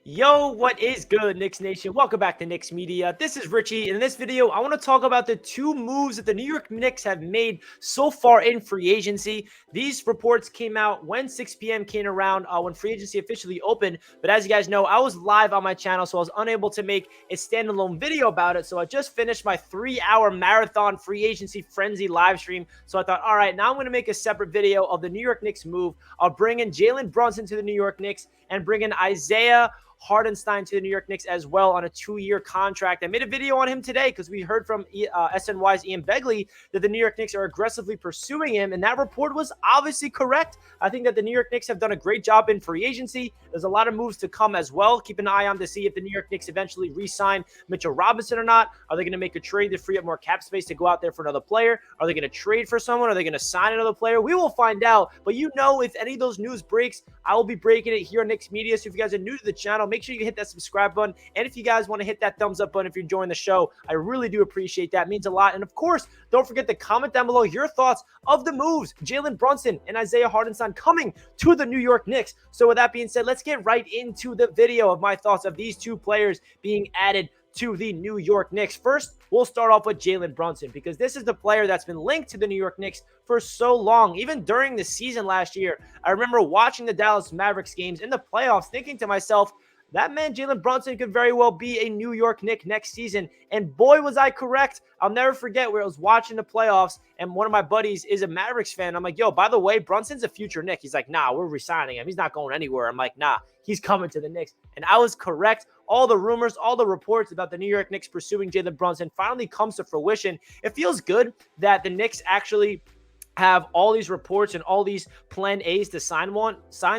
Yo, what is good, Knicks Nation? Welcome back to Knicks Media. This is Richie. In this video, I want to talk about the two moves that the New York Knicks have made so far in free agency. These reports came out when 6 p.m. came around when free agency officially opened. But as you guys know, I was live on my channel, so I was unable to make a standalone video about it. So I just finished my 3-hour marathon free agency frenzy live stream. So I thought, all right, now I'm going to make a separate video of the New York Knicks move. I'll bring in Jalen Brunson to the New York Knicks and bring in Isaiah Hartenstein to the New York Knicks as well on a 2-year contract. I made a video on him today because we heard from SNY's Ian Begley that the New York Knicks are aggressively pursuing him, and that report was obviously correct. I think that the New York Knicks have done a great job in free agency. There's a lot of moves to come as well. Keep an eye on to see if the New York Knicks eventually re-sign Mitchell Robinson or not. Are they going to make a trade to free up more cap space to go out there for another player? Are they going to trade for someone? Are they going to sign another player? We will find out. But if any of those news breaks, I will be breaking it here on Knicks Media. So if you guys are new to the channel, make sure you hit that subscribe button. And if you guys want to hit that thumbs up button if you're enjoying the show, I really do appreciate that. It means a lot. And of course, don't forget to comment down below your thoughts of the moves, Jalen Brunson and Isaiah Hartenstein coming to the New York Knicks. So with that being said, let's get right into the video of my thoughts of these two players being added to the New York Knicks. First, we'll start off with Jalen Brunson because this is the player that's been linked to the New York Knicks for so long. Even during the season last year, I remember watching the Dallas Mavericks games in the playoffs thinking to myself, that man, Jalen Brunson, could very well be a New York Knick next season. And boy, was I correct. I'll never forget where I was watching the playoffs, and one of my buddies is a Mavericks fan. I'm like, yo, by the way, Brunson's a future Knick. He's like, nah, we're re-signing him. He's not going anywhere. I'm like, nah, he's coming to the Knicks. And I was correct. All the rumors, all the reports about the New York Knicks pursuing Jalen Brunson finally comes to fruition. It feels good that the Knicks actually have all these reports and all these plan A's to sign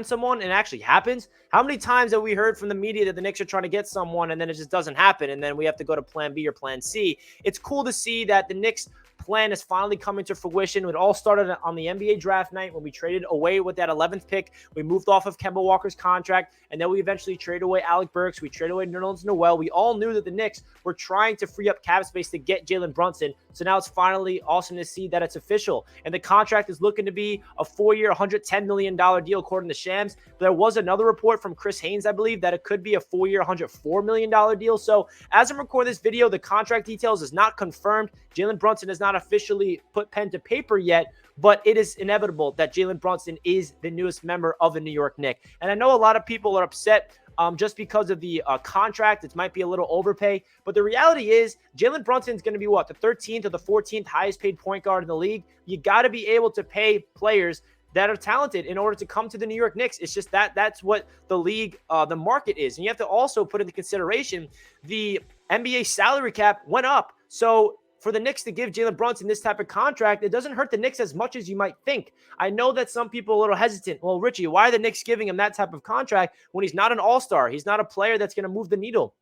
someone, and it actually happens. How many times have we heard from the media that the Knicks are trying to get someone and then it just doesn't happen, and then we have to go to plan B or plan C? It's cool to see that the Knicks plan is finally coming to fruition. It all started on the NBA draft night when we traded away with that 11th pick. We moved off of Kemba Walker's contract, and then we eventually traded away Alec Burks. We traded away Nerlens Noel. We all knew that the Knicks were trying to free up cap space to get Jalen Brunson. So now it's finally awesome to see that it's official. And the contract is looking to be a 4-year, $110 million deal according to Shams. There was another report from Chris Haynes, I believe, that it could be a 4-year, $104 million deal. So as I'm recording this video, the contract details is not confirmed. Jalen Brunson has not officially put pen to paper yet, but it is inevitable that Jalen Brunson is the newest member of the New York Knicks. And I know a lot of people are upset just because of the contract. It might be a little overpay, but the reality is Jalen Brunson is going to be what, the 13th or the 14th highest paid point guard in the league. You got to be able to pay players that are talented in order to come to the New York Knicks. It's just that's what the league, the market is. And you have to also put into consideration the NBA salary cap went up. So for the Knicks to give Jalen Brunson this type of contract, it doesn't hurt the Knicks as much as you might think. I know that some people are a little hesitant. Well, Richie, why are the Knicks giving him that type of contract when he's not an all-star? He's not a player that's going to move the needle.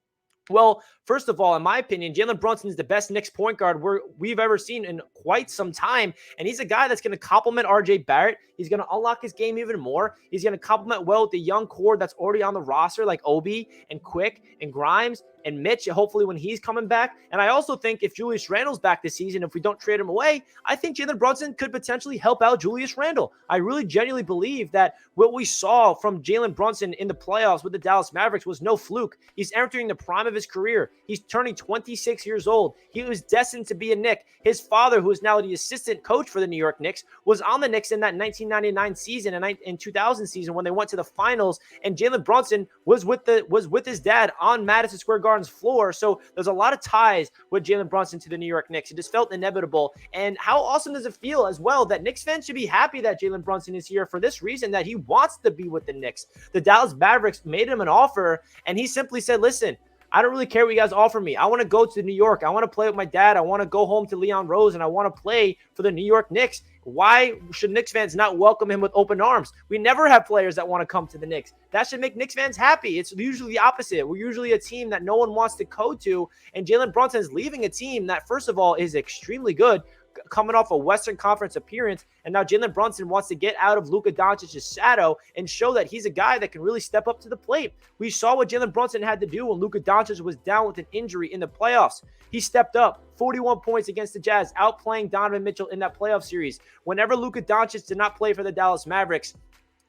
Well, first of all, in my opinion, Jalen Brunson is the best Knicks point guard we've ever seen in quite some time. And he's a guy that's going to complement RJ Barrett. He's going to unlock his game even more. He's going to complement well with the young core that's already on the roster, like Obi and Quick and Grimes and Mitch, hopefully when he's coming back. And I also think if Julius Randle's back this season, if we don't trade him away, I think Jalen Brunson could potentially help out Julius Randle. I really genuinely believe that what we saw from Jalen Brunson in the playoffs with the Dallas Mavericks was no fluke. He's entering the prime of his career. He's turning 26 years old. He was destined to be a Knick. His father, who is now the assistant coach for the New York Knicks, was on the Knicks in that 1999 season and 2000 season when they went to the finals, and Jalen Brunson was with his dad on Madison Square Garden's floor. So there's a lot of ties with Jalen Brunson to the New York Knicks. It just felt inevitable. And how awesome does it feel as well that Knicks fans should be happy that Jalen Brunson is here for this reason, that he wants to be with the Knicks. The Dallas Mavericks made him an offer, and he simply said, listen, I don't really care what you guys offer me. I want to go to New York. I want to play with my dad. I want to go home to Leon Rose, and I want to play for the New York Knicks. Why should Knicks fans not welcome him with open arms? We never have players that want to come to the Knicks. That should make Knicks fans happy. It's usually the opposite. We're usually a team that no one wants to go to, and Jalen Brunson is leaving a team that, first of all, is extremely good, coming off a Western Conference appearance, and now Jalen Brunson wants to get out of Luka Doncic's shadow and show that he's a guy that can really step up to the plate. We saw what Jalen Brunson had to do when Luka Doncic was down with an injury in the playoffs. He stepped up, 41 points against the Jazz, outplaying Donovan Mitchell in that playoff series. Whenever Luka Doncic did not play for the Dallas Mavericks,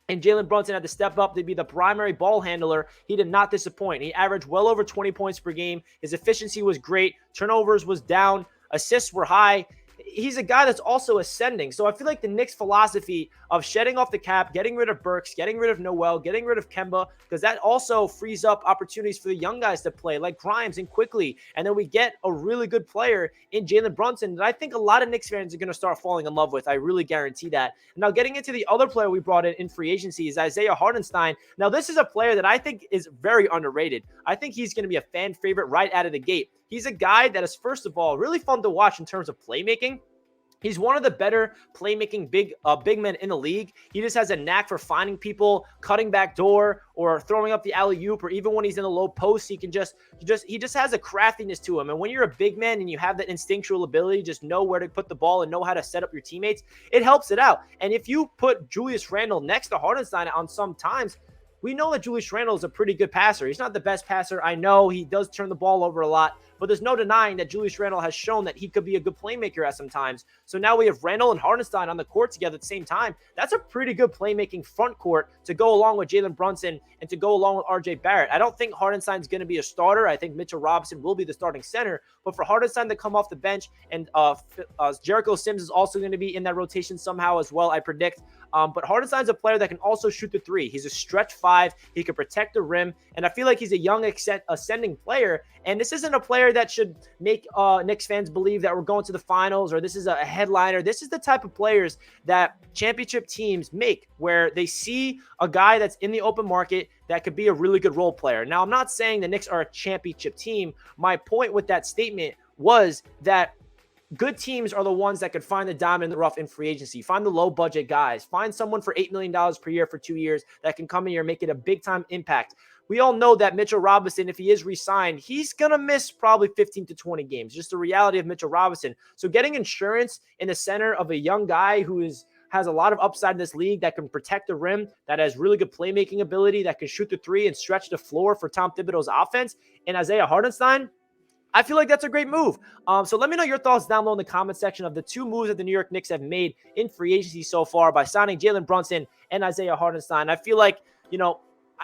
and Jalen Brunson had to step up to be the primary ball handler. He did not disappoint. He averaged well over 20 points per game. His efficiency was great. Turnovers was down. Assists were high. He's a guy that's also ascending. So I feel like the Knicks' philosophy of shedding off the cap, getting rid of Burks, getting rid of Noel, getting rid of Kemba, because that also frees up opportunities for the young guys to play, like Grimes and Quickly. And then we get a really good player in Jalen Brunson that I think a lot of Knicks fans are going to start falling in love with. I really guarantee that. Now, getting into the other player we brought in free agency is Isaiah Hartenstein. Now, this is a player that I think is very underrated. I think he's going to be a fan favorite right out of the gate. He's a guy that is, first of all, really fun to watch in terms of playmaking. He's one of the better playmaking big men in the league. He just has a knack for finding people, cutting back door, or throwing up the alley-oop, or even when he's in the low post, he just has a craftiness to him. And when you're a big man and you have that instinctual ability, just know where to put the ball and know how to set up your teammates, it helps it out. And if you put Julius Randle next to Hartenstein on some times, we know that Julius Randle is a pretty good passer. He's not the best passer. I know he does turn the ball over a lot, but there's no denying that Julius Randle has shown that he could be a good playmaker at some times. So now we have Randle and Hartenstein on the court together at the same time. That's a pretty good playmaking front court to go along with Jalen Brunson and to go along with RJ Barrett. I don't think Hartenstein's going to be a starter. I think Mitchell Robinson will be the starting center. But for Hartenstein to come off the bench, and Jericho Sims is also going to be in that rotation somehow as well, I predict. But Hartenstein's a player that can also shoot the three. He's a stretch five. He can protect the rim. And I feel like he's a young ascending player. And this isn't a player that should make Knicks fans believe that we're going to the finals or this is a headliner. This is the type of players that championship teams make, where they see a guy that's in the open market that could be a really good role player. Now, I'm not saying the Knicks are a championship team. My point with that statement was that good teams are the ones that could find the diamond in the rough in free agency, find the low budget guys, find someone for $8 million per year for 2 years that can come in here and make it a big time impact. We all know that Mitchell Robinson, if he is re-signed, he's going to miss probably 15 to 20 games. Just the reality of Mitchell Robinson. So getting insurance in the center of a young guy who has a lot of upside in this league, that can protect the rim, that has really good playmaking ability, that can shoot the three and stretch the floor for Tom Thibodeau's offense, and Isaiah Hartenstein, I feel like that's a great move. So let me know your thoughts down below in the comment section of the two moves that the New York Knicks have made in free agency so far by signing Jalen Brunson and Isaiah Hartenstein. I feel like,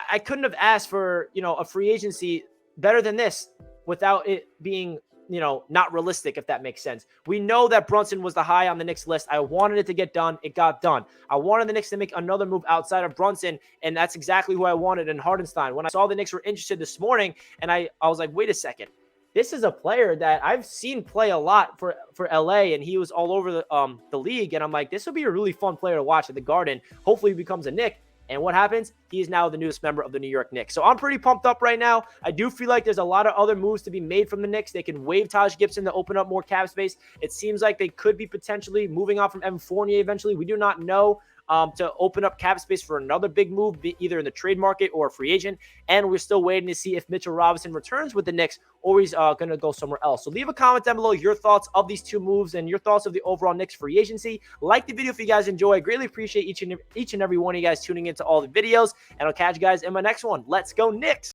I couldn't have asked for, a free agency better than this without it being, not realistic, if that makes sense. We know that Brunson was the high on the Knicks list. I wanted it to get done. It got done. I wanted the Knicks to make another move outside of Brunson, and that's exactly who I wanted in Hartenstein. When I saw the Knicks were interested this morning, and I was like, wait a second. This is a player that I've seen play a lot for LA, and he was all over the league. And I'm like, this would be a really fun player to watch at the Garden. Hopefully he becomes a Knick. And what happens? He is now the newest member of the New York Knicks. So I'm pretty pumped up right now. I do feel like there's a lot of other moves to be made from the Knicks. They can waive Taj Gibson to open up more cap space. It seems like they could be potentially moving on from Evan Fournier eventually. We do not know. To open up cap space for another big move, either in the trade market or a free agent. And we're still waiting to see if Mitchell Robinson returns with the Knicks or he's going to go somewhere else. So leave a comment down below your thoughts of these two moves and your thoughts of the overall Knicks free agency. Like the video if you guys enjoy. I greatly appreciate each and every one of you guys tuning into all the videos. And I'll catch you guys in my next one. Let's go Knicks!